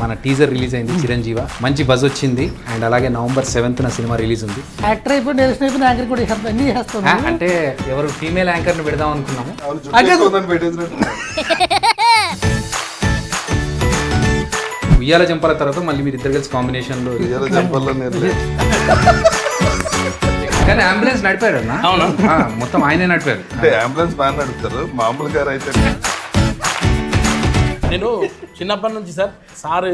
మన teaser release అయింది చిరంజీవ, మంచి బజ్ వచ్చింది. అండ్ అలాగే November 7th సినిమా రిలీజ్ ఉంది. యాక్టర్ అయిపోయి డైరెక్షన్ అయిపోయి యాంకర్ కూడా అన్ని చేస్తాను. అంటే ఎవరు ఫీమేల్ యాంకర్ ని పెడదాం అనుకున్నాము. ఉయ్యాల జంపాల తర్వాత మళ్ళీ మీరు ఇద్దరు కలిసి కాంబినేషన్ లో కానీ అంబులెన్స్ నడిపారు అన్న. అవునా? మొత్తం ఆయనే నడిపారు. అంటే అంబులెన్స్ బాగా నడుపుతారు, మామూలు గారు అయితే. నేను చిన్నప్పటి నుంచి సార్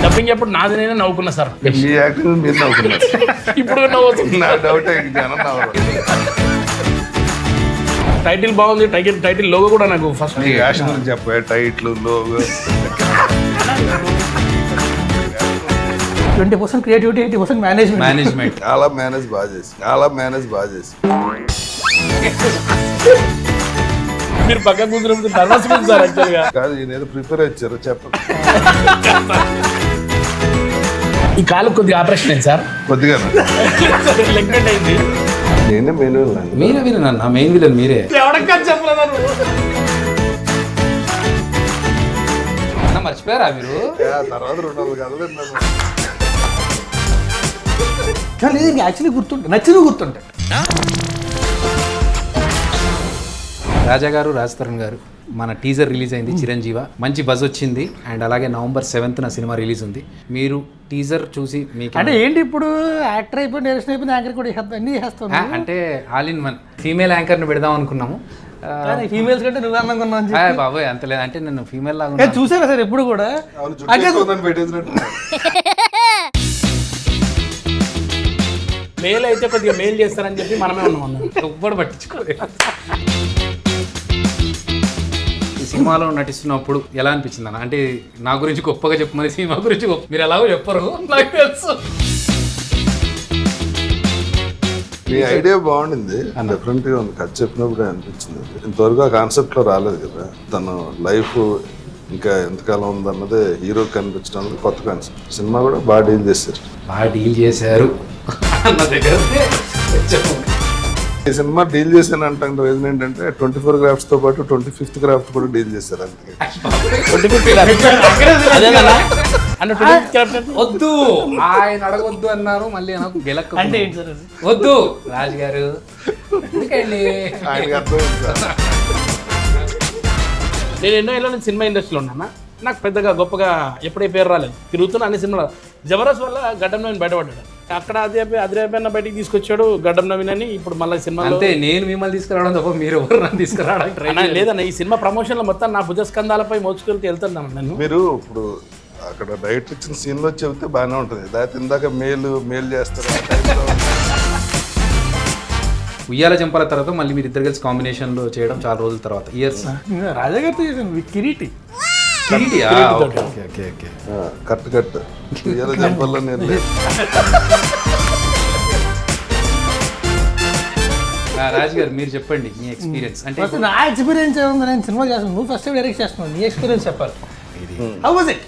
డబ్బింగ్ ఎప్పుడు నాది నేనే నవ్వుకున్నా సార్. మీ యాక్టింగ్ మీరు నవ్వుకున్నారు. ఇప్పుడు నవ్వుతుంది. నా డౌట్ జనం నవ్వరు. టైటిల్ బాగుంది, టైటిల్ లోగో కూడా నాకు ఫస్ట్ యాక్షన్ గురించి చెప్పే టైట్లు లోగో 20% క్రియేటివిటీ, 80% మేనేజ్మెంట్. చాలా మేనేజ్ బాగా చేసి మీరు పక్క కూర్చున్నప్పుడు నర్వస్ ఉంది సార్ యాక్చువల్గా. కాదు, ఈయన ఏదో ప్రిపేర్ ఇచ్చారు చెప్పండి. ఈ కాలు కొద్దిగా ఆపరేషన్ అయింది సార్, కొద్దిగా లెగ్ అయింది. నేనే మెయిన్ మీరే విలన్ అన్న, మెయిన్ విలన్ మీరే. ఎవడక్క చెప్పలేదు అన్న మర్చిపోయారా మీరు? తర్వాత 200 కథలు కానీ యాక్చువల్లీ గుర్తుంటాయి, నచ్చినవి గుర్తుంటాయి. రాజా గారు, రాజ్ తరుణ్ గారు, మన టీజర్ రిలీజ్ అయింది చిరంజీవ, మంచి బజ్ వచ్చింది. అండ్ అలాగే November 7th సినిమా రిలీజ్ ఉంది. మీరు టీజర్ చూసి మీకు అంటే ఏంటి ఇప్పుడు యాక్టర్ అయిపోయి డైరెక్షన్ అయిపోయి యాంకర్ కూడా అన్ని చేస్తాను. అంటే all in one female anchor ని పెడదాం అనుకున్నాము. ఫీమేల్స్ కంటే నువ్వు అందంగా ఉన్నావు బాబోయ్ అంత లేదు, అంటే నేను ఫీమేల్ లాగా చూసారా సార్ ఎప్పుడు కూడా. పెట్టేసినట్టు. మెయిల్ అయితే కొద్దిగా మెయిల్ చేస్తారని చెప్పి మనమే ఉన్నాం. ఎవ్వడు పట్టించుకోలేదు. ఈ సినిమాలో నటిస్తున్నప్పుడు ఎలా అనిపించింది అన్న? అంటే నా గురించి గొప్పగా చెప్పమని, సినిమా గురించి మీరు ఎలాగో చెప్పరు నాకు తెలుసు. మీ ఐడియా బాగుండింది, డిఫరెంట్ గా ఉంది. కథ చెప్పినప్పుడు అనిపించింది. ఇంతవరకు ఆ కాన్సెప్ట్ లో రాలేదు కదా. తను లైఫ్ ఇంకా ఎంతకాలం ఉందన్నదే హీరో కనిపించడం కొత్త కాన్సెప్ట్. సినిమా కూడా బాగా డీల్ చేశారు అన్న దగ్గర ఈ సినిమా డీల్ చేశాను అంటాం. రీజన్ ఏంటంటే 24 గ్రాఫ్ట్స్ తో పాటు 25th గ్రాఫ్ట్ కూడా డీల్ చేశారు. అందుకే వద్దు ఆయన అడగొద్దు అన్నారు, మళ్ళీ నాకు గెలక్క అంటే ఏంటి సార్ అది? వద్దు రాజు గారు ఎందుకండి. ఆయనకి అర్థమైంది సార్. నేను ఎన్నో ఏళ్ళ నుంచి సినిమా ఇండస్ట్రీలో ఉన్నాను. నాకు పెద్దగా గొప్పగా ఎప్పుడే పేరు రాలేదు. తిరుగుతున్నా అన్ని సినిమాలు. జబర్దస్త్ వల్ల గడ్డం నవీన్ బయటపడ్డాడు. అక్కడ అదిరైపోయిన బయటికి తీసుకొచ్చాడు గడ్డం నవీన్ అని. ఇప్పుడు మళ్ళీ సినిమా అంతే, నేను మిమ్మల్ని తీసుకురావడం తప్ప మీరు ఎవరు నన్ను తీసుకురావడానికి ట్రై లేదన్న. ఈ సినిమా ప్రమోషన్లో మొత్తం నా భుజస్కంధాలపై మోసుకెళ్తే వెళ్తున్నాను నేను. మీరు ఇప్పుడు అక్కడ డైరెక్టర్ ఇచ్చిన సీన్ లో చెబితే బాగానే ఉంటుంది. దాని ఇందాక మెయిల్ చేస్తారు. ఉయ్యాల జంపాల తర్వాత మళ్ళీ మీరు ఇద్దరు కలిసి కాంబినేషన్ లో చేయడం చాలా రోజుల తర్వాత, ఇయర్స్. రాజా గారితో చేశాను విత్ కిరీటి. కరెక్ట్ జంపల్లో నేను రాజు గారు మీరు చెప్పండి మీ ఎక్స్పీరియన్స్. అంటే నా ఎక్స్పీరియన్స్ ఏముంది, నేను సినిమా చేస్తాను, నువ్వు ఫస్ట్ టైం డైరెక్ట్ చేస్తున్నావు, నీ ఎక్స్పీరియన్స్ చెప్పాలి. How was it?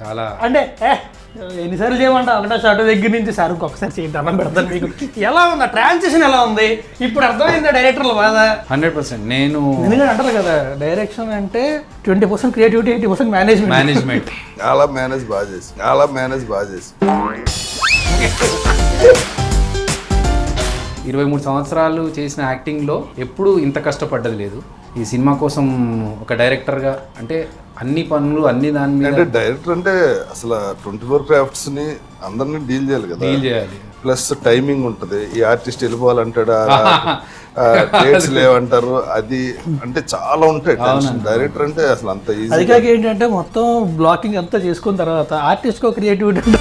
చాలా అంటే ఎన్నిసార్లు చేయమంటా, ఒకటో షార్ట్ దగ్గర నుంచి సార్ ఇంకొకసారి చేయండి అన్నం పెడతాను మీకు. ఎలా ఉంది ట్రాన్సిషన్, ఎలా ఉంది ఇప్పుడు అర్థమైందా డైరెక్టర్ల బాధ? 100%. నేను ఎందుకంటే అంటారు కదా డైరెక్షన్ అంటే 20% క్రియేటివిటీ, 80% మేనేజ్మెంట్. చాలా మేనేజ్ బాగా చేసి 23 సంవత్సరాలు చేసిన యాక్టింగ్లో ఎప్పుడూ ఇంత కష్టపడ్డది లేదు. ఈ సినిమా కోసం ఒక డైరెక్టర్గా అంటే అన్ని పనులు అన్ని దాని మీద. అంటే డైరెక్టర్ అంటే అసలు 24 క్రాఫ్ట్స్ ని అందరినీ డీల్ చేయాలి కదా. డీల్ చేయాలి, ప్లస్ టైమింగ్ ఉంటుంది. ఈ ఆర్టిస్ట్ వెళ్ళిపోవాలంటాడు, డేట్స్ లేవంటారు, అది అంటే చాలా ఉంటాయి టెన్షన్. డైరెక్టర్ అంటే అసలు అంత ఈజీ. అది కాక ఏంటంటే మొత్తం బ్లాకింగ్ అంతా చేసుకున్న తర్వాత ఆర్టిస్ట్ కో క్రియేటివిటీ ఉంటుంది.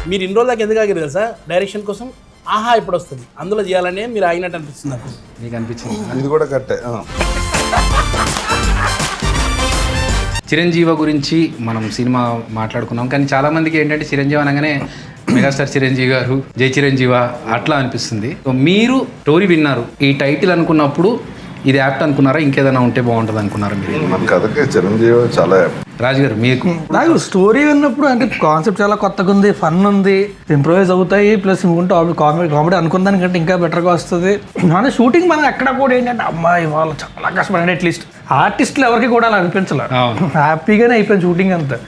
మీరు ఇన్ని రోజులకి ఎందుకు ఆగారు కదా సార్ డైరెక్షన్ కోసం? ఆహా ఇప్పుడు వస్తుంది అందులో చేయాలని మీరు ఆగినట్టు అనిపిస్తుంది నాకు. మీకు అనిపించింది? ఇది కూడా కట్టే. చిరంజీవి గురించి మనం సినిమా మాట్లాడుకున్నాం, కానీ చాలా మందికి ఏంటంటే చిరంజీవి అనగానే మెగాస్టార్ చిరంజీవి గారు, జై చిరంజీవ అట్లా అనిపిస్తుంది. సో మీరు స్టోరీ విన్నారు, ఈ టైటిల్ అనుకున్నప్పుడు ఇది యాప్ట్ అనుకున్నారా, ఇంకేదైనా ఉంటే బాగుంటుంది అనుకున్నారా మీరు? మన కథకి చిరంజీవి చాలా రాజు గారు మీకు నాకు స్టోరీ విన్నప్పుడు అంటే కాన్సెప్ట్ చాలా కొత్తగా ఉంది, ఫన్ ఉంది, ఇంప్రూవైజ్ అవుతాయి, ప్లస్ ఇంకుంటే కామెడీ అనుకున్న దానికంటే ఇంకా బెటర్గా వస్తుంది. కానీ షూటింగ్ మనం ఎక్కడ కూడా ఏంటంటే అమ్మాయి వాళ్ళు చాలా కష్టపడి అట్లీస్ట్ ఆర్టిస్టులు ఎవరికి కూడా అలా అనిపించలే, హ్యాపీగానే అయిపోయింది షూటింగ్ అంతా.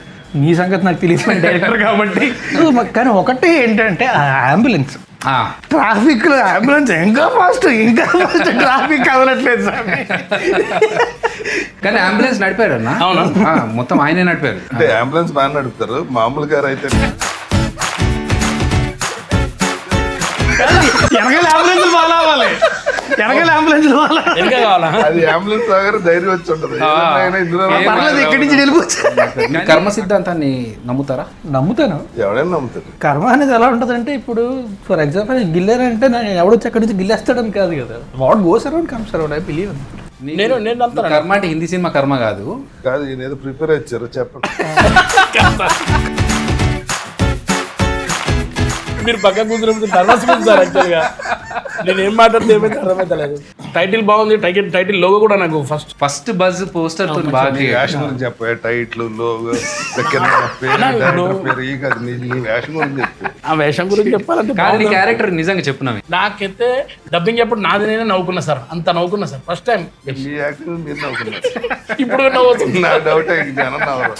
నీ సంగతి నాకు తెలియదు డైరెక్టర్ కాబట్టి. కానీ ఒకటి ఏంటంటే అంబులెన్స్, ట్రాఫిక్ లో అంబులెన్స్ ఇంకా ఫాస్ట్ ట్రాఫిక్ కదలట్లేదు సార్. కానీ అంబులెన్స్ నడిపాడు అన్న. అవునా? మొత్తం ఆయనే నడిపారు. అంటే అంబులెన్స్ బాగా నడుపుతారు, మామూలు గారు అయితే వెనకాల అంబులెన్స్ బాగా అవ్వాలి, వెనకాల అంబులెన్స్ ఇంకా కావాలా? అది అంబులెన్స్ లాగా ధైర్యం వచ్చి ఉంటుంది. ఇందులో పర్లేదు ఇక్కడి నుంచి వెళ్ళిపోవచ్చు. మీ కర్మ సిద్ధాంతాన్ని నమ్ముతారా? నమ్ముతాను. ఎవడైనా నమ్ముతారు. కర్మ అనేది ఎలా ఉంటుందంటే, ఇప్పుడు ఫర్ ఎగ్జాంపుల్ గిల్లారంటే నేను ఎవడొచ్చి అక్కడి నుంచి గిల్లేస్తాడని కాదు కదా, what goes around comes around, I believe. నేను నమ్ముతాను. కర్మ అంటే హిందీ సినిమా కర్మ కాదు. కాదు, ఈయన ఏదో ప్రిపేర్ ఇచ్చారు చెప్పండి. మీరు పక్క కూర్చున్నప్పుడు నర్వస్ ఉంది సార్. యాక్చువల్గా నేను ఏం మాట్లాడితే ఏమైతే అర్థమైతలేదు. టైటిల్ బాగుంది, టైటిల్ లోగో కూడా నాకు ఫస్ట్ బజ్ పోస్టర్ తో బాగా వేషం గురించి చెప్పే టైట్లు లోగో పేరు ఈ కాదు, నీ వేషం గురించి చెప్పు. ఆ వేషం గురించి చెప్పాలంటే కానీ నీ క్యారెక్టర్ నిజంగా చెప్పున్నావి. నాకైతే డబ్బింగ్ ఎప్పుడు నాది నేనే నవ్వుకున్నా సార్, అంత నవ్వుకున్నా సార్ ఫస్ట్ టైం. మీ యాక్టింగ్ మీరు నవ్వుకున్నారు. ఇప్పుడు నవ్వుతుంది. నా డౌట్ జనం నవ్వరు.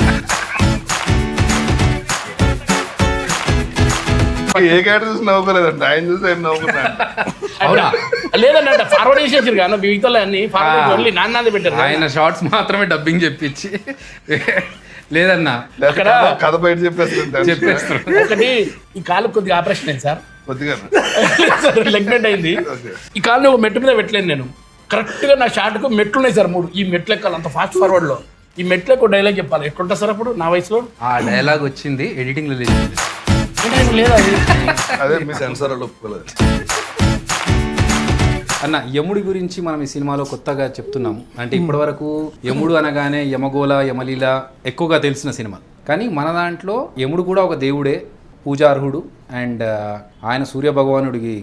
ఏ క్యారెక్టర్ చూసి నవ్వుకోలేదండి, ఆయన చూసి ఆయన నవ్వుకున్నాను. అవునా? లేదండి, అంటే ఫార్వర్డ్ చేసేసారు కదా మిగతా అన్ని ఫార్వర్డ్ ఓన్లీ నాన్నది పెట్టారు. ఆయన షార్ట్స్ మాత్రమే డబ్బింగ్ చెప్పించి లేదన్నా అక్కడ కథ బయట చెప్పేస్తారు. ఒకటి ఈ కాలు కొద్దిగా ఆపరేషన్ అయింది సార్, కొద్దిగా లెగ్మెంట్ అయింది. ఈ కాలుని ఒక మెట్టు మీద పెట్టలేను నేను. కరెక్ట్గా నా షార్ట్కు మెట్లు ఉన్నాయి సార్ 3. ఈ మెట్లు ఎక్కాలి అంత ఫాస్ట్ ఫార్వర్డ్లో. ఈ మెట్లు ఒక డైలాగ్ చెప్పాలి, ఎట్లుంటా సార్ అప్పుడు నా వయసులో? ఆ డైలాగ్ వచ్చింది ఎడిటింగ్ లో లేదు. లేదా అదే మీ సెన్సార్ ఒప్పుకోలేదు అన్న. యముడి గురించి మనం ఈ సినిమాలో కొత్తగా చెప్తున్నాము. అంటే ఇప్పటి వరకు యముడు అనగానే యమగోళ, యమలీల ఎక్కువగా తెలిసిన సినిమా. కానీ మన దాంట్లో యముడు కూడా ఒక దేవుడే, పూజార్హుడు. అండ్ ఆయన సూర్య భగవానుడికి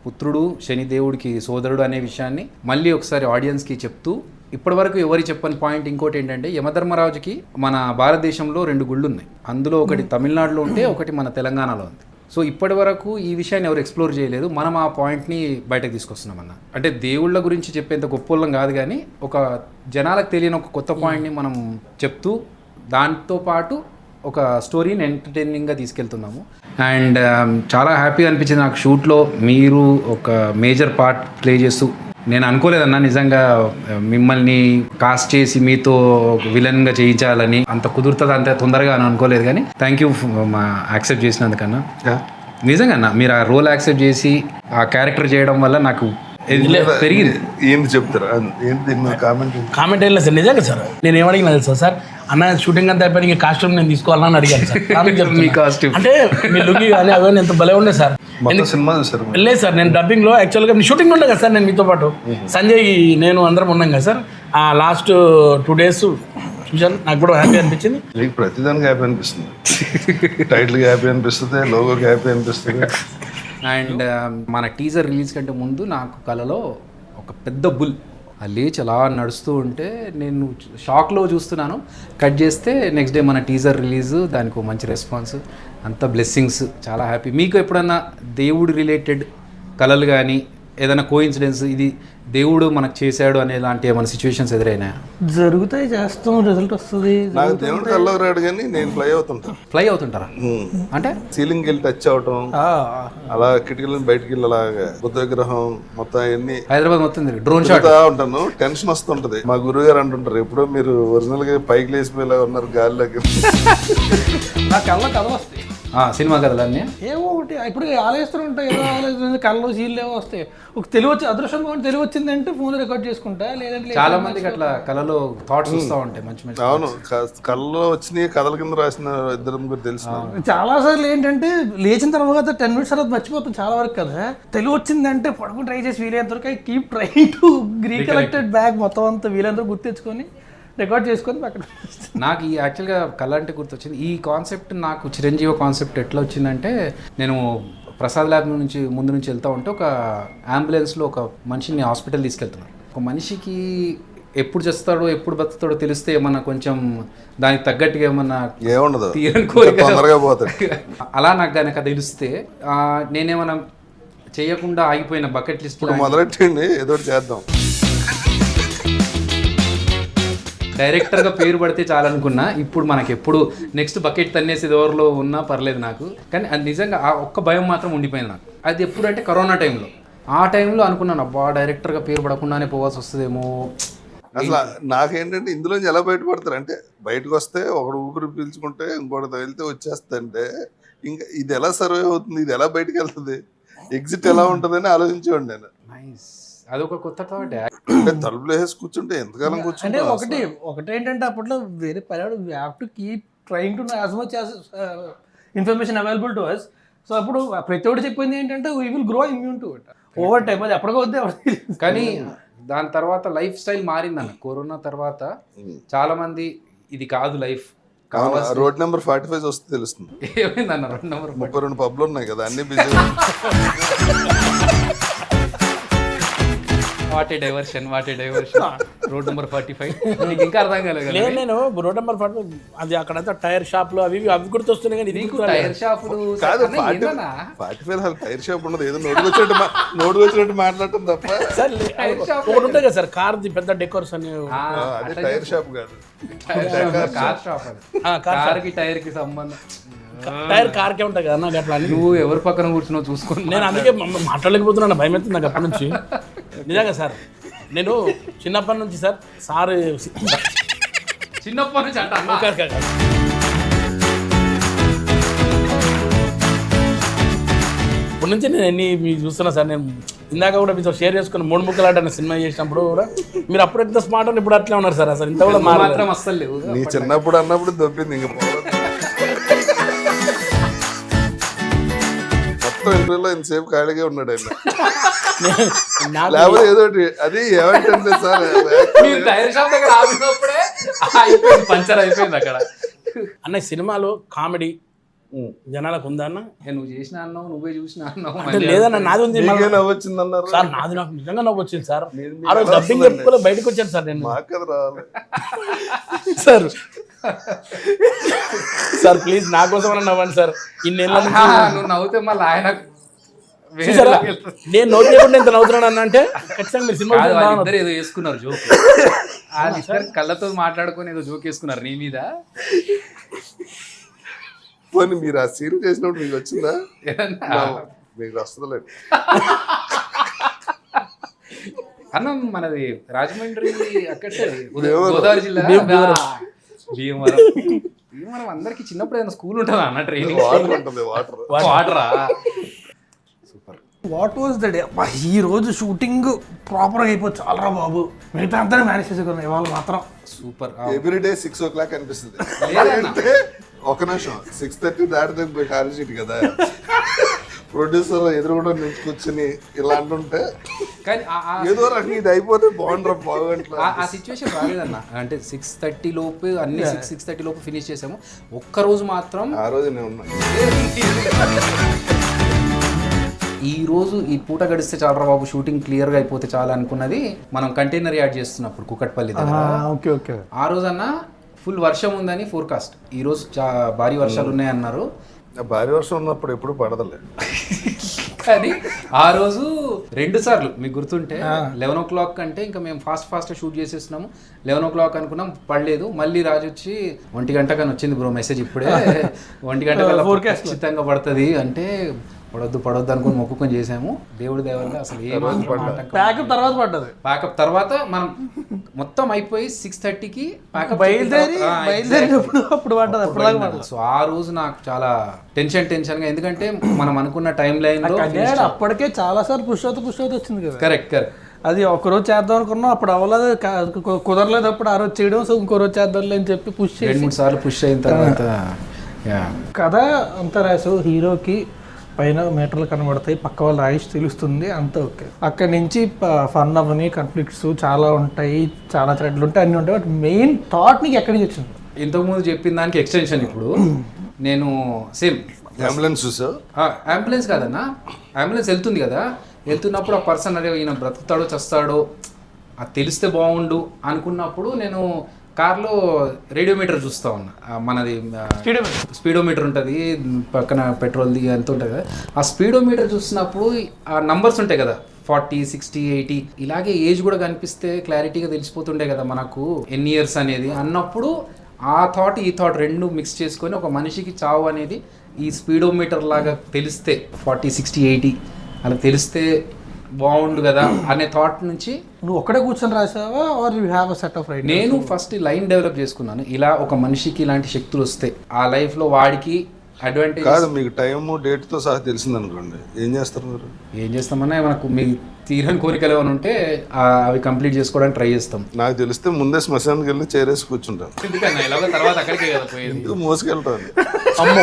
పుత్రుడు, శనిదేవుడికి సోదరుడు అనే విషయాన్ని మళ్ళీ ఒకసారి ఆడియన్స్కి చెప్తూ, ఇప్పటి వరకు ఎవరి చెప్పని పాయింట్ ఇంకోటి ఏంటంటే, యమధర్మరాజుకి మన భారతదేశంలో 2 గుళ్ళు ఉన్నాయి. అందులో ఒకటి తమిళనాడులో ఉంటే ఒకటి మన తెలంగాణలో ఉంది. సో ఇప్పటి వరకు ఈ విషయాన్ని ఎవరు ఎక్స్ప్లోర్ చేయలేదు. మనం ఆ పాయింట్ని బయటకు తీసుకొస్తున్నాం అన్న. అంటే దేవుళ్ళ గురించి చెప్పేంత గొప్పోళ్ళం కాదు, కానీ ఒక జనాలకు తెలియని ఒక కొత్త పాయింట్ని మనం చెప్తూ దాంతోపాటు ఒక స్టోరీని ఎంటర్టైనింగ్గా తీసుకెళ్తున్నాము. అండ్ చాలా హ్యాపీగా అనిపించింది నాకు షూట్లో మీరు ఒక మేజర్ పార్ట్ ప్లే చేస్తూ. నేను అనుకోలేదన్నా నిజంగా మిమ్మల్ని కాస్ట్ చేసి మీతో విలన్గా చేయించాలని, అంత కుదురుతుంది అంత తొందరగా అని అనుకోలేదు. కానీ థ్యాంక్ యూ యాక్సెప్ట్ చేసినందుకన్నా. నిజంగా అన్న మీరు ఆ రోల్ యాక్సెప్ట్ చేసి ఆ క్యారెక్టర్ చేయడం వల్ల నాకు పెరిగింది. ఏంటి చెప్తారా? ఏంటి కామెంట్ ఏం లేదు సార్, నిజంగా సార్. నేను ఏమడిగినా తెలుసా సార్, అన్న షూటింగ్ అంతా అయిపోయి ఇంకా కాస్ట్యూమ్ నేను తీసుకోవాలని అడిగాను సార్. మీ కాస్ట్యూమ్ అంటే మీ లుంగి కానీ అవన్నీ ఎంత భలే ఉండే సార్. సినిమా చూసారు? లేదు సార్, నేను డబ్బింగ్లో యాక్చువల్గా షూటింగ్ ఉండే కదా సార్, నేను మీతో పాటు సంజయ్ నేను అందరం ఉన్నాం కదా సార్. ఆ లాస్ట్ 2 days చూశాను, నాకు కూడా హ్యాపీ అనిపించింది. మీకు ప్రతిదానికి హ్యాపీ అనిపిస్తుంది. టైటిల్కి హ్యాపీ అనిపిస్తుంది, లోగోకి హ్యాపీ అనిపిస్తుంది. అండ్ మన టీజర్ రిలీజ్ కంటే ముందు నాకు కలలో ఒక పెద్ద బుల్ లేచి అలా నడుస్తూ ఉంటే నేను షాక్లో చూస్తున్నాను. కట్ చేస్తే నెక్స్ట్ డే మన టీజర్ రిలీజ్, దానికి మంచి రెస్పాన్స్, అంత బ్లెస్సింగ్స్, చాలా హ్యాపీ. మీకు ఎప్పుడన్నా దేవుడు రిలేటెడ్ కళలు కానీ ఏదైనా కోఇన్సిడెన్స్ ఇది దేవుడు మనకు చేశాడు అనే లాంటి ఏమైనా సిచ్యువేషన్స్ ఎదురైనా? జరుగుతాయి, చేస్తాం, రిజల్ట్ వస్తుంది. నాకు దేవుడు కల్లో రాడు, కానీ నేను ఫ్లై అవుతుంటారా? అంటే సీలింగ్కి వెళ్ళి టచ్ అవటం, అలా కిటికీల బయటికి వెళ్ళి అలాగా బుద్ధ విగ్రహం మొత్తం అన్ని హైదరాబాద్ మొత్తం డ్రోన్ షాట్ ఉంటాను. టెన్షన్ వస్తుంటది. మా గురువు గారు అంటుంటారు, ఎప్పుడో మీరు ఒరిజినల్ గా పైకి లేచిపోయేలా ఉన్నారు గాలిలోకి. నా కళ్ళ కథ వస్తాయి, సినిమా కథలన్నీ ఏవో ఒకటి. ఇప్పుడు ఆలోచిస్తూ ఉంటాయి, ఏదో ఆలోచిస్తుంది, కళ్ళలో సీన్లు ఏవో వస్తాయి. ఒక తెలివి వచ్చి అదృష్టం బాగుంది, తెలివి వచ్చిందంటే ఫోన్ రికార్డ్ చేసుకుంటా, లేదంటే చాలా మందికి అట్లా కళలో థాట్స్ వస్తూ ఉంటాయి మంచి మంచి. అవును, కళ్ళలో వచ్చినాయి కథల కింద రాసిన ఇద్దరు ముగ్గురు తెలుసు. చాలా సార్లు ఏంటంటే లేచిన తర్వాత 10 minutes తర్వాత మర్చిపోతాం చాలా వరకు కదా. తెలివి వచ్చిందంటే పడుకుని ట్రై చేసి వీలైనంత వరకు keep trying to recollected back మొత్తం అంతా వీలైనంత గుర్తు తెచ్చుకొని రికార్డ్ చేసుకొని అక్కడ. నాకు ఈ యాక్చువల్గా కళ అంటే గుర్తొచ్చింది. ఈ కాన్సెప్ట్ నాకు చిరంజీవి కాన్సెప్ట్ ఎట్లా వచ్చిందంటే, నేను ప్రసాద్ ల్యాబ్ నుంచి ముందు నుంచి వెళ్తా ఉంటే ఒక అంబులెన్స్లో ఒక మనిషిని హాస్పిటల్ తీసుకెళ్తున్నాను. ఒక మనిషికి ఎప్పుడు చేస్తాడో ఎప్పుడు బతుకుతాడో తెలిస్తే ఏమన్నా కొంచెం దానికి తగ్గట్టుగా ఏమన్నా ఏముండదు, తీరని కోరిక తొందరగా పోతాడు. అలా నాకు కనుక తెలిస్తే నేనేమన్నా చేయకుండా ఆగిపోయిన బకెట్ లిస్ట్ ఇప్పుడు మొదలెట్టండి, ఏదో ఒకటి చేద్దాం. డైరెక్టర్గా పేరు పడితే చాలనుకున్నా. ఇప్పుడు మనకి ఎప్పుడు నెక్స్ట్ బకెట్ తన్నేసి ఎవరిలో ఉన్నా పర్లేదు నాకు, కానీ అది నిజంగా ఆ ఒక్క భయం మాత్రం ఉండిపోయింది నాకు. అది ఎప్పుడు అంటే కరోనా టైంలో. ఆ టైంలో అనుకున్నాను, అబ్బా డైరెక్టర్గా పేరు పడకుండానే పోవాల్సి వస్తుందేమో. అసలు నాకేంటంటే ఇందులోంచి ఎలా బయటపడతారు అంటే, బయటకు వస్తే ఒకడు ఊపిరి పీల్చుకుంటే ఇంకోటి వెళ్తే వచ్చేస్తుంటే ఇంకా ఇది ఎలా సర్వే అవుతుంది, ఇది ఎలా బయటకు వెళ్తుంది, ఎగ్జిట్ ఎలా ఉంటుందని ఆలోచించేవాడు నేను. నైస్, అదొక కొత్త థాట్. అంటే తలుపులు వేసి కూర్చుంటే ఎంతకాలం అంటే కూర్చుంటే ఒకటి ఏంటంటే అప్పట్లో వేరే పర్యాడు we have to keep trying to as much as information available to us. So అప్పుడు ప్రతి ఒక్కటి చెప్పింది ఏంటంటే we will grow immune to it over time. అది ఎప్పటికో వద్దే. కానీ దాని తర్వాత లైఫ్ స్టైల్ మారిందన్న. కరోనా తర్వాత చాలా మంది ఇది కాదు లైఫ్, రోడ్ నెంబర్ 45 వస్తే తెలుస్తుంది. ఏమైందన్న రోడ్ నెంబర్ 32 పబ్లు ఉన్నాయి కదా, అన్ని busy. What a diversion road number 45 నీకు ఇంకా అర్థం కాలేదు. నేను రోడ్ నెంబర్ 45 అది అక్కడంతా టైర్ షాప్లు అవి అవి గుర్తొస్తున్నాయి, కానీ ఇది టైర్ షాపులు కాదు 45 టైర్ షాప్ ఉండదు, ఏదో నోటు వచ్చినట్టు మాట్లాడటం తప్ప. ఒకటి ఉంటాయి కదా సార్, కార్ది పెద్ద డెకోర్స్ అని. అది టైర్ షాప్ కాదు, కార్ షాప్. అది కార్ కి టైర్ కి సంబంధం. టైర్ కార్కే ఉంటాయి కదా నాకు అట్లా. నువ్వు ఎవరి పక్కన కూర్చున్నావు చూసుకో. నేను అందుకే మాట్లాడలేకపోతున్నాను, భయం అవుతుంది నాకు అప్పటి నుంచి. నిజంగా సార్, నేను చిన్నప్పటి నుంచి సార్ చిన్నప్పటి నుంచి అంట ఇప్పటి నుంచి నేను ఎన్ని మీకు చూస్తున్నా సార్. నేను ఇందాక కూడా మీతో షేర్ చేసుకుని 3 ముక్కలాట సినిమా చేసినప్పుడు కూడా మీరు అప్పుడు ఎంత స్మార్ట్ అని ఇప్పుడు అట్లా ఉన్నారు సార్. అసలు ఇంత కూడా మాత్రం అస్సలు లేవు. నీ చిన్నప్పుడు అన్నప్పుడు దొబ్బింది ఇంకా మొత్తం ఇంటర్వ్యూలో ఇంతసేపు ఖాళీగా ఉన్నాడు ఆయన. లేకపోతే ఏదో అది ఏమంటే సార్ టైర్ షాప్ దగ్గర ఆగినప్పుడే అయిపోయింది, పంచర్ అయిపోయింది అక్కడ. అన్న సినిమాలో కామెడీ జనాలకు ఉందా అన్న? నువ్వు చేసిన అన్నావు, నువ్వే చూసిన అన్నావు. లేదన్న నాది ఉంది నవ్వొచ్చింది అన్నారు సార్. నాది నాకు నిజంగా నవ్వు వచ్చింది సార్. ఆ రోజు డబ్బింగ్ చెప్పుకోలే బయటకు వచ్చాను సార్ నేను. మాకు రావాలి సార్. సార్ ప్లీజ్ నా కోసం నవ్వండి సార్. ఇన్నేళ్ళ నువ్వు నవ్వుతే మళ్ళీ ఆయన నేను నవ్వు చేయకుండా ఎంత నవ్వుతున్నాను అన్న అంటే ఖచ్చితంగా మీరు సినిమా ఇద్దరు ఏదో వేసుకున్నారు జోక్. వాళ్ళిద్దరు కళ్ళతో మాట్లాడుకొని ఏదో జోక్ వేసుకున్నారు నీ మీద. పోనీ మీరు ఆ సీన్ చేసినప్పుడు మీకు వచ్చిందా? మీకు వస్తుందిలేదు అన్న. మనది రాజమండ్రి అక్కడే గోదావరి జిల్లా భీమవరం. అందరికి చిన్నప్పుడు ఏదైనా స్కూల్ ఉంటుందా అన్న? ట్రైనింగ్ వాటర్ ఉంటుంది, వాటరా? Super. What was the day? ఈ రోజు షూటింగ్ ప్రాపర్గా అయిపోయి చాలరా బాబు, మిగతా అంతా మేనేజ్ చేసుకున్నాం. ఇవాళ మాత్రం సూపర్. ఎవ్రీడే 6 o'clock అనిపిస్తుంది. ఒక నిమిషం 6:30 దాటితే ఖాళీ సీట్ కదా, ప్రొడ్యూసర్ ఎదురుగుండా నుంచి కూర్చుని ఇలా అంటుంటే కానీ ఏదో రకంగా ఇది అయిపోతే బాగుండ్రా బాగుంట్లా. ఆ సిచ్యువేషన్ రాలేదన్న. అంటే 6:30 లోపు అన్ని 6:30 లోపు ఫినిష్ చేసాము. ఒక్కరోజు మాత్రం ఆ రోజు నేను ఉన్నా. ఈ రోజు ఈ పూట గడిస్తే చాలరా బాబు, షూటింగ్ క్లియర్గా అయిపోతే చాలా అనుకున్నది మనం కంటైనర్ యాడ్ చేస్తున్నప్పుడు కుకట్పల్లి దగ్గర. Okay okay. ఆ రోజు అన్న ఫుల్ వర్షం ఉందని ఫోర్కాస్ట్. ఈ రోజు భారీ వర్షాలు ఉన్నాయన్నారు. భారీ వర్షం ఉన్నప్పుడు ఎప్పుడు పడదలే. కానీ ఆ రోజు 2 సార్లు మీకు గుర్తుంటే 11 o'clock అంటే ఇంకా మేము ఫాస్ట్ షూట్ చేసేస్తున్నాము. 11 o'clock అనుకున్నాం, పడలేదు. మళ్ళీ రాజు వచ్చి 1 గంట కానీ వచ్చింది బ్రో మెసేజ్ ఇప్పుడే, 1 గంట కల్లా ఖచ్చితంగా పడుతుంది అంటే పడొద్దు అనుకుని మొక్కుకొని చేసాము. దేవుడి దేవల్ల అసలు ప్యాకప్ తర్వాత పడ్డది. ప్యాకప్ తర్వాత మనం మొత్తం అయిపోయి 6:30కి ప్యాకప్ అప్పుడు పడ్డది. సో ఆ రోజు నాకు చాలా టెన్షన్గా, ఎందుకంటే మనం అనుకున్న టైం లైన్ లో అప్పటికే చాలా సార్లు పుష్ అవుతూ వచ్చింది కదా. కరెక్ట్. అది ఒకరోజు చేద్దాం అనుకున్నాం, అప్పుడు అవ్వలేదు, కుదరలేదు. అప్పుడు ఆ రోజు చేయడం, సో ఇంకో రోజు చేద్దాంలే అని చెప్పి పుష్ 2-3 సార్లు పుష్ అయిన తర్వాత కథ అంతా రాసు. హీరోకి పైన మీటర్లు కనబడతాయి, పక్క వాళ్ళ ఆయుష్ తెలుస్తుంది, అంతా ఓకే. అక్కడి నుంచి ఫన్ అవని కాన్ఫ్లిక్ట్స్ చాలా ఉంటాయి, చాలా థ్రెడ్లు ఉంటాయి, అన్నీ ఉంటాయి. బట్ మెయిన్ థాట్ నీకు ఎక్కడి నుంచి వచ్చింది? ఇంతకుముందు చెప్పిన దానికి ఎక్స్టెన్షన్. ఇప్పుడు నేను సేమ్ అంబులెన్స్ చూసా. అంబులెన్స్ కాదన్నా, అంబులెన్స్ వెళ్తుంది కదా, వెళ్తున్నప్పుడు ఆ పర్సన్ అదే ఈయన బ్రతుకుతాడో చస్తాడో అది తెలిస్తే బాగుండు అనుకున్నప్పుడు నేను కార్లో రేడియోమీటర్ చూస్తూ ఉన్నా. మనది స్పీడోమీటర్ ఉంటుంది పక్కన పెట్రోల్ది ఎంత ఉంటుంది కదా, ఆ స్పీడోమీటర్ చూసినప్పుడు ఆ నంబర్స్ ఉంటాయి కదా 40, 60, 80 ఇలాగే ఏజ్ కూడా కనిపిస్తే క్లారిటీగా తెలిసిపోతుండే కదా మనకు ఎన్ని ఇయర్స్ అనేది అన్నప్పుడు ఆ థాట్ ఈ థాట్ రెండు మిక్స్ చేసుకొని ఒక మనిషికి చావు అనేది ఈ స్పీడోమీటర్ లాగా తెలిస్తే 40, 60, 80 అలా తెలిస్తే బాగుండు కదా అనే థాట్ నుంచి నువ్వు ఒక్కడే కూర్చొని రాసావా are you have a set of right? నేను ఫస్ట్ లైన్ డెవలప్ చేసుకున్నాను. ఇలా ఒక మనిషికి ఇలాంటి శక్తులు వస్తాయి ఆ లైఫ్లో వాడికి అడ్వాంటేజ్ కాదు. మీకు టైము డేట్తో సహా తెలిసింది అనుకోండి, ఏం చేస్తారు మీరు? ఏం చేస్తామన్నా మనకు మీ తీరని కోరికలు ఏమైనా ఉంటే అవి కంప్లీట్ చేసుకోవడానికి ట్రై చేస్తాం. నాకు తెలిస్తే ముందే శ్మశానానికి వెళ్ళి చేరేసి కూర్చుంటాను. ఎందుకన్నా ఇలాగ తర్వాత అక్కడికే కదా పోయేది. ఎందుకు మోసుకెళ్తాను? అమ్మో,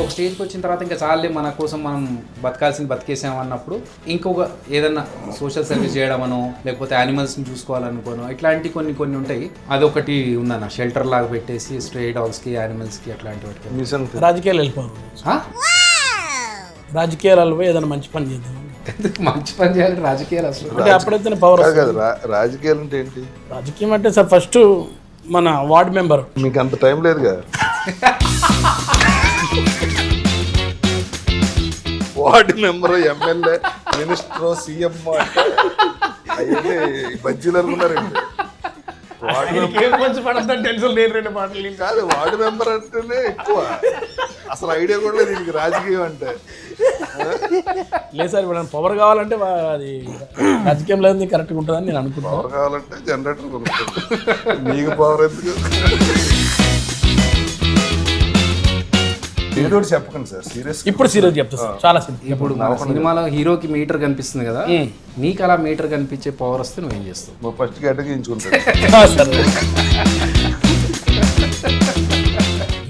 ఒక స్టేజ్కి వచ్చిన తర్వాత ఇంకా చాలే మన కోసం మనం బతకాల్సింది బతికేసాం అన్నప్పుడు ఇంకొక ఏదన్నా సోషల్ సర్వీస్ చేయడమనో లేకపోతే యానిమల్స్ని చూసుకోవాలనుకోనో ఇట్లాంటి కొన్ని ఉంటాయి. అదొకటి ఉందన్న, షెల్టర్ లాగా పెట్టేసి స్ట్రే డాగ్స్కి యానిమల్స్కి అట్లాంటి వాటికి. మీ సంగతి? రాజకీయాలు వెళ్ళిపోవాలి, రాజకీయాలు వెళ్ళిపోయి ఏదైనా మంచి పని చేద్దాం. ఎందుకు మంచి పని చేయాలి రాజకీయాలు అసలు? అంటే అప్పుడైతే పవర్ కాదు, రాజకీయాలు అంటే ఏంటి? రాజకీయం అంటే సార్ ఫస్ట్ మన వార్డ్ మెంబర్. మీకు అంత టైం లేదుగా. Ward member, MLA, minister, CM అంటే అవన్నీ బజ్జీలు అనుకున్నారండి. కాదు, వార్డు మెంబర్ అంటేనే ఎక్కువ. అసలు ఐడియా కూడా లేదు దీనికి రాజకీయం అంటే. లేదు సార్, ఇప్పుడు పవర్ కావాలంటే అది రాజకీయం లేదు కరెక్ట్గా ఉంటుందని నేను అనుకుంటున్నాను. పవర్ కావాలంటే జనరేటర్ కొనుక్కోండి. మీకు పవర్ ఎందుకు? ఏదో చెప్పకండి సార్, సీరియస్. ఇప్పుడు సీరియస్ చెప్తా సార్, చాలా సీరియస్. ఇప్పుడు మన సినిమాలో హీరోకి మీటర్ కనిపిస్తుంది కదా, నీకు అలా మీటర్ కనిపించే పవర్ వస్తే నువ్వేం చేస్తావు? ఫస్ట్ గడ్డగించుకుంటాను.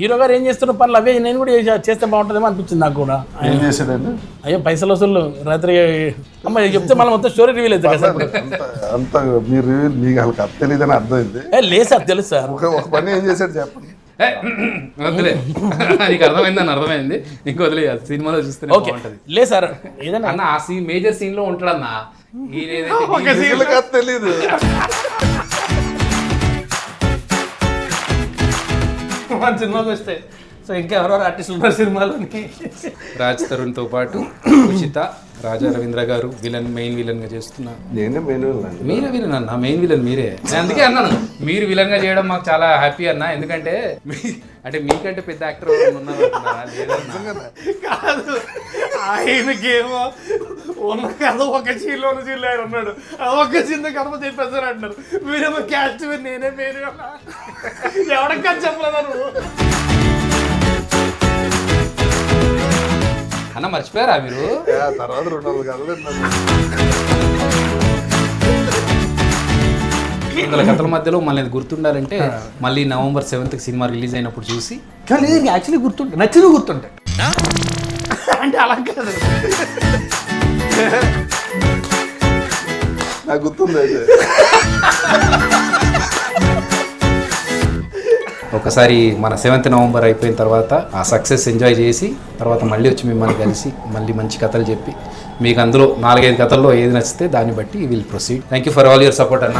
హీరో గారు ఏం చేస్తున్న పనులు అవే నేను కూడా చేస్తే బాగుంటుందేమో అనిపించింది నాకు కూడా. ఏం చేశాడండి? అయ్యో పైసలు వసూలు రాత్రి అమ్మ చెప్తే మళ్ళీ మొత్తం స్టోరీ రివీల్ అవుతుంది కదా సార్. అంత మీరు రివీల్, మీకు వాళ్ళకి అర్థం తెలియదని అర్థమైంది. లేదు సార్, తెలుసు సార్. ఒక పని ఏం చేశాడు చెప్పండి. వదిలే, నీకు అర్థమైంది, అర్థమైంది. ఇంకో వదిలే, సినిమాలో చూస్తే ఓకే. లేదు సార్, ఏదైనా అన్న ఆ మేజర్ సీన్ లో ఉంటాడన్నా. తెలీదు. మన సినిమాకి వస్తే సో ఇంకా ఎవరెవరు ఆర్టిస్టులు ఉన్నారు సినిమాలోని? రాజ్ తరుణ్ తో పాటు ఉచిత, రాజా రవీంద్ర గారు మెయిన్ విలన్ గా చేస్తున్నా. నేనే మెయిన్ మీరే విలన్ అన్న, మెయిన్ విలన్ మీరే. నేను అందుకే అన్నాను మీరు విలన్ గా చేయడం మాకు చాలా హ్యాపీ అన్న. ఎందుకంటే అంటే మీకంటే పెద్ద యాక్టర్ ఉన్నారు కాదు, ఆయనకేమో ఉన్న కథ ఒక సీన్లో సీన్లో ఆయన ఉన్నాడు, ఒక సీన్ కథ తెప్పేస్తారు అంటారు. మీరేమో క్యాస్ట్ నేనే పేరు ఎవడక్క చెప్పలేదా నువ్వు? అన్న మర్చిపోయారా మీరు? తర్వాత 200 కథలు కథల మధ్యలో మళ్ళీ గుర్తుండాలంటే మళ్ళీ November 7th సినిమా రిలీజ్ అయినప్పుడు చూసి. కానీ యాక్చువల్లీ గుర్తుంటాయి, నచ్చినవి గుర్తుంటాయి. అంటే అలా కాదు, నాకు గుర్తుంది అయితే. ఒకసారి మన 7th November అయిపోయిన తర్వాత ఆ సక్సెస్ ఎంజాయ్ చేసి తర్వాత మళ్ళీ వచ్చి మిమ్మల్ని కలిసి మళ్ళీ మంచి కథలు చెప్పి మీకు అందులో 4-5 కథల్లో ఏది నచ్చితే దాన్ని బట్టి will proceed. Thank you for all your support అన్న.